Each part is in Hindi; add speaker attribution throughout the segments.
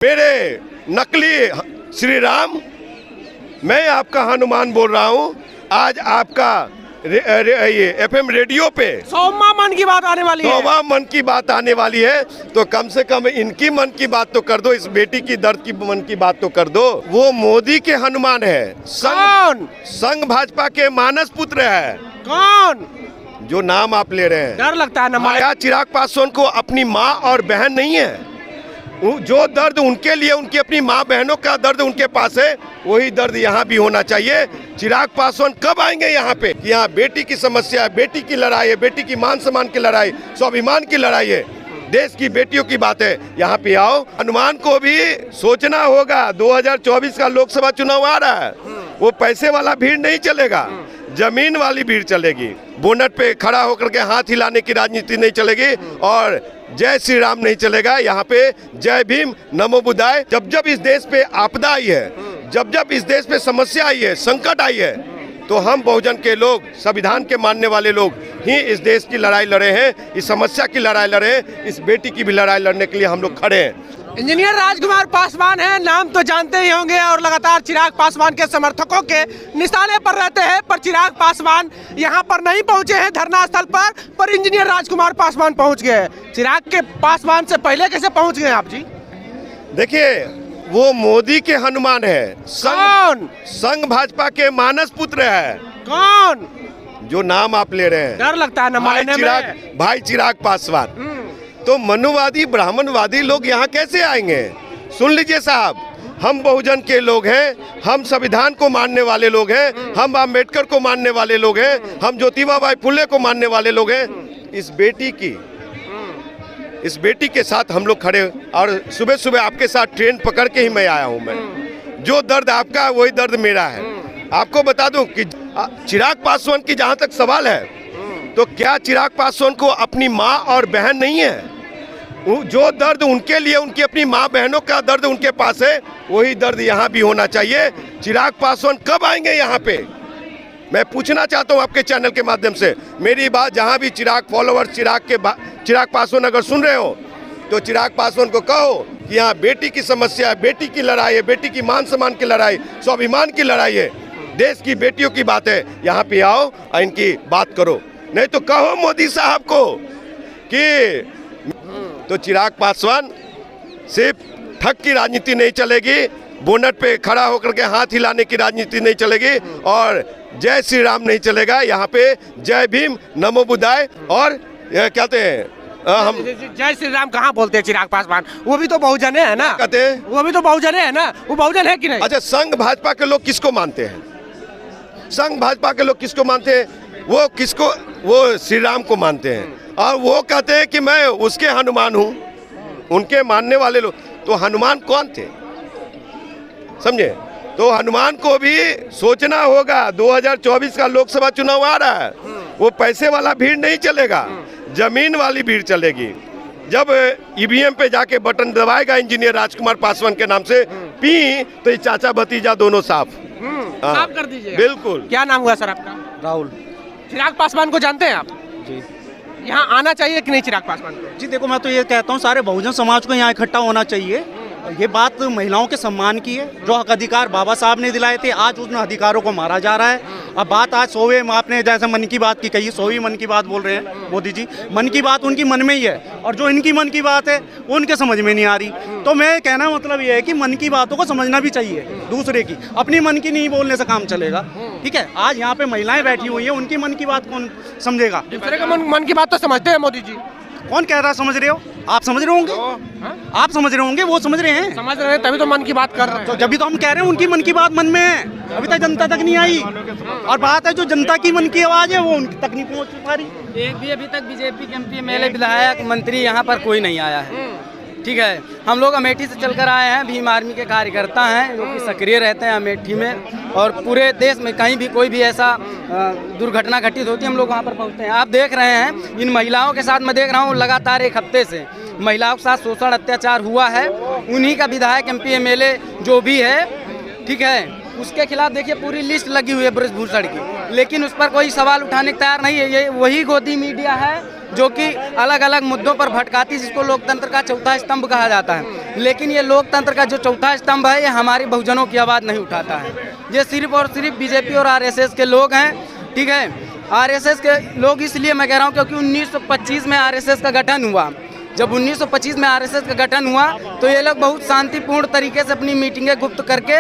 Speaker 1: मेरे नकली श्री राम, मैं आपका हनुमान बोल रहा हूँ। आज आपका ये एफएम रेडियो पे
Speaker 2: 100वां मन की बात आने वाली है।
Speaker 1: 100वां मन की बात आने वाली है, तो कम से कम इनकी मन की बात तो कर दो, इस बेटी की दर्द की मन की बात तो कर दो। वो मोदी के हनुमान है,
Speaker 2: कौन?
Speaker 1: संघ भाजपा के मानस पुत्र है।
Speaker 2: कौन?
Speaker 1: जो नाम आप ले रहे हैं,
Speaker 2: डर लगता है ना।
Speaker 1: क्या चिराग पासवान को अपनी माँ और बहन नहीं है? जो दर्द उनके लिए, उनकी अपनी माँ बहनों का दर्द उनके पास है, वही दर्द यहाँ भी होना चाहिए। चिराग पासवान कब आएंगे यहाँ पे? यहाँ बेटी की समस्या है, बेटी की लड़ाई है, बेटी की मान सम्मान की लड़ाई, स्वाभिमान की लड़ाई है, देश की बेटियों की बात है। यहाँ पे आओ। हनुमान को भी सोचना होगा, 2024 का लोकसभा चुनाव आ रहा है। वो पैसे वाला भीड़ नहीं चलेगा, जमीन वाली भीड़ चलेगी। बोनट पे खड़ा होकर के हाथ हिलाने की राजनीति नहीं चलेगी और जय श्री राम नहीं चलेगा। यहाँ पे जय भीम, नमो बुद्धाय। जब जब इस देश पे आपदा आई है, जब जब इस देश पे समस्या आई है, संकट आई है, तो हम बहुजन के लोग, संविधान के मानने वाले लोग ही इस देश की लड़ाई लड़े हैं, इस समस्या की लड़ाई लड़े हैं, इस बेटी की भी लड़ाई लड़ने के लिए हम लोग खड़े हैं।
Speaker 2: इंजीनियर राजकुमार पासवान है, नाम तो जानते ही होंगे और लगातार चिराग पासवान के समर्थकों के निशाने पर रहते हैं। पर चिराग पासवान यहाँ पर नहीं पहुँचे हैं धरना स्थल पर इंजीनियर राजकुमार पासवान पहुँच गए। चिराग के पासवान से पहले कैसे पहुँच गए आप जी?
Speaker 1: देखिए, वो मोदी के हनुमान है,
Speaker 2: कौन?
Speaker 1: संघ भाजपा के मानस पुत्र है।
Speaker 2: कौन?
Speaker 1: जो नाम आप ले रहे हैं,
Speaker 2: डर लगता है ना
Speaker 1: भाई चिराग पासवान। तो मनुवादी ब्राह्मणवादी लोग यहाँ कैसे आएंगे? सुन लीजिए साहब, हम बहुजन के लोग हैं, हम संविधान को मानने वाले लोग हैं, हम अम्बेडकर को मानने वाले लोग हैं, हम ज्योतिबा बाई फुले को मानने वाले लोग हैं। इस बेटी के साथ हम लोग खड़े, और सुबह सुबह आपके साथ ट्रेन पकड़ के ही मैं आया हूँ। मैं जो दर्द आपका है वही दर्द मेरा है। आपको बता दूं कि चिराग पासवान की जहाँ तक सवाल है, तो क्या चिराग पासवान को अपनी माँ और बहन नहीं है? जो दर्द उनके लिए, उनकी अपनी माँ बहनों का दर्द उनके पास है, वही दर्द यहाँ भी होना चाहिए। चिराग पासवान कब आएंगे यहाँ पे? मैं पूछना चाहता हूँ आपके चैनल के माध्यम से। मेरी बात जहाँ भी चिराग फॉलोअर्स, चिराग पासवान अगर सुन रहे हो, तो चिराग पासवान को कहो कि यहाँ बेटी की समस्या है, बेटी की लड़ाई है, बेटी की मान सम्मान की लड़ाई, स्वाभिमान की लड़ाई है, देश की बेटियों की बात है। यहाँ पे आओ और इनकी बात करो। नहीं तो कहो मोदी साहब को कि तो चिराग पासवान सिर्फ ठग की राजनीति नहीं चलेगी, बोनट पे खड़ा होकर के हाथ हिलाने की राजनीति नहीं चलेगी और जय श्री राम नहीं चलेगा। यहाँ पे जय भीम, नमो बुद्धाय और कहते हैं हम
Speaker 2: जय श्री राम कहाँ बोलते हैं चिराग पासवान? वो भी तो बहुजन है ना,
Speaker 1: कहते हैं
Speaker 2: वो भी तो बहुजन है ना। वो बहुजन है कि नहीं?
Speaker 1: अच्छा, संघ भाजपा के लोग किसको मानते हैं? संघ भाजपा के लोग किसको मानते हैं? वो श्री राम को मानते हैं और वो कहते हैं कि मैं उसके हनुमान हूँ। उनके मानने वाले लोग, तो हनुमान कौन थे समझे? तो हनुमान को भी सोचना होगा, 2024 का लोकसभा चुनाव आ रहा है। वो पैसे वाला भीड़ नहीं चलेगा, जमीन वाली भीड़ चलेगी। जब ईवीएम पे जाके बटन दबाएगा इंजीनियर राजकुमार पासवान के नाम से, पी तो ये चाचा भतीजा दोनों साफ
Speaker 2: साफ कर दीजिए।
Speaker 1: बिल्कुल।
Speaker 2: क्या नाम हुआ सर आपका?
Speaker 3: राहुल।
Speaker 2: चिराग पासवान को जानते हैं आप
Speaker 3: जी?
Speaker 2: यहाँ आना चाहिए कि नहीं चिराग पासवान को?
Speaker 3: जी देखो, मैं तो ये कहता हूँ सारे बहुजन समाज को यहाँ इकट्ठा होना चाहिए। ये बात महिलाओं के सम्मान की है, जो हक अधिकार बाबा साहब ने दिलाए थे, आज उन अधिकारों को मारा जा रहा है। अब बात आज 100वें, आपने जैसे मन की बात की कही, 100वीं मन की बात बोल रहे हैं मोदी जी। मन की बात उनकी मन में ही है और जो इनकी मन की बात है वो उनके समझ में नहीं आ रही। तो मैं कहना मतलब ये है कि मन की बातों को समझना भी चाहिए दूसरे की, अपनी मन की नहीं बोलने से काम चलेगा। ठीक है, आज यहाँ पे महिलाएं बैठी हुई है, उनकी मन की बात कौन समझेगा?
Speaker 2: दूसरे का मन की बात तो समझते हैं मोदी जी।
Speaker 3: कौन कह रहा समझ रहे हो? आप समझ रहे होंगे, आप समझ रहे होंगे, वो समझ रहे हैं।
Speaker 2: समझ रहे हैं तभी तो मन की बात कर रहे हैं।
Speaker 3: तो जब भी तो हम कह रहे हैं उनकी मन की बात मन में है, अभी तक जनता तक नहीं आई। और बात है जो जनता की मन की आवाज है वो उनकी तक नहीं पहुंच पा रही।
Speaker 4: एक भी अभी तक बीजेपी के एमपी एमएलए विधायक मंत्री यहाँ पर कोई नहीं आया है। ठीक है, हम लोग अमेठी से चलकर आए हैं, भीम आर्मी के कार्यकर्ता हैं जो कि सक्रिय रहते हैं अमेठी में, और पूरे देश में कहीं भी कोई भी ऐसा दुर्घटना घटित होती है हम लोग वहाँ पर पहुँचते हैं। आप देख रहे हैं इन महिलाओं के साथ, मैं देख रहा हूँ लगातार एक हफ्ते से महिलाओं के साथ शोषण अत्याचार हुआ है। उन्हीं का विधायक एमपी एमएलए जो भी है, ठीक है, उसके खिलाफ देखिए पूरी लिस्ट लगी हुई है ब्रजभूषण की, लेकिन उस पर कोई सवाल उठाने को तैयार नहीं है। ये वही गोदी मीडिया है जो कि अलग अलग मुद्दों पर भटकाती, जिसको लोकतंत्र का चौथा स्तंभ कहा जाता है। लेकिन ये लोकतंत्र का जो चौथा स्तंभ है, ये हमारे बहुजनों की आवाज़ नहीं उठाता है। ये सिर्फ और सिर्फ बीजेपी और आरएसएस के लोग हैं, ठीक है। आरएसएस के लोग इसलिए मैं कह रहा हूँ क्योंकि 1925 में आरएसएस का गठन हुआ। जब 1925 में आरएसएस का गठन हुआ तो ये लोग बहुत शांतिपूर्ण तरीके से अपनी मीटिंगें गुप्त करके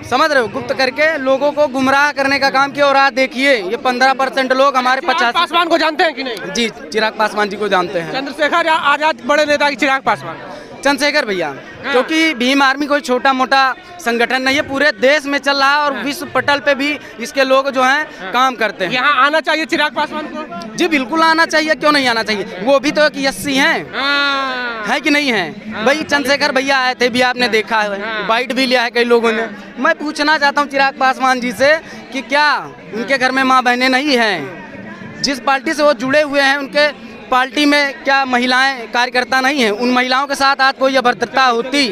Speaker 4: समझ रहे हो, गुप्त करके लोगों को गुमराह करने का काम किया। और आज देखिए ये 15% लोग हमारे 50
Speaker 2: पासवान को जानते हैं कि नहीं?
Speaker 4: जी, चिराग पासवान जी को जानते हैं।
Speaker 2: चंद्रशेखर आजाद बड़े नेता की चिराग पासवान,
Speaker 4: चंद्रशेखर भैया, क्योंकि भीम आर्मी कोई छोटा मोटा संगठन नहीं है, पूरे देश में चल रहा है और विश्व पटल पे भी इसके लोग जो हैं काम करते हैं।
Speaker 2: यहाँ आना चाहिए चिराग पासवान को?
Speaker 4: जी बिल्कुल आना चाहिए, क्यों नहीं आना चाहिए। वो भी तो एक यस्सी हैं, है कि नहीं है भाई। चंद्रशेखर भैया आए थे भी, आपने देखा है, बाइट भी लिया है कई लोगों ने। मैं पूछना चाहता हूँ चिराग पासवान जी से कि क्या उनके घर में माँ बहनें नहीं हैं? जिस पार्टी से वो जुड़े हुए हैं उनके पार्टी में क्या महिलाएं कार्यकर्ता नहीं हैं? उन महिलाओं के साथ आज कोई अभद्रता होती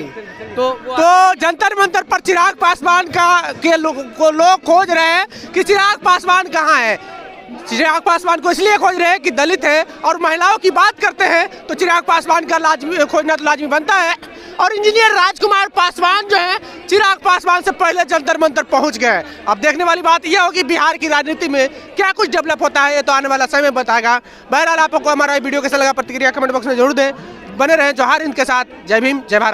Speaker 4: तो
Speaker 2: जंतर मंतर पर चिराग पासवान के लोग खोज रहे हैं कि चिराग पासवान कहाँ है। चिराग पासवान को इसलिए खोज रहे हैं कि दलित है और महिलाओं की बात करते हैं, तो चिराग पासवान का लाजमी खोजना तो लाजमी बनता है। और इंजीनियर राजकुमार पासवान जो है चिराग पासवान से पहले जंतर मंतर पहुंच गए। अब देखने वाली बात यह होगी बिहार की राजनीति में क्या कुछ डेवलप होता है, ये तो आने वाला समय बताएगा। बहरहाल आपको हमारा वीडियो कैसा लगा प्रतिक्रिया कमेंट बॉक्स में जरूर दें। बने रहें जौहर हिंद के साथ। जय भीम, जय भारत।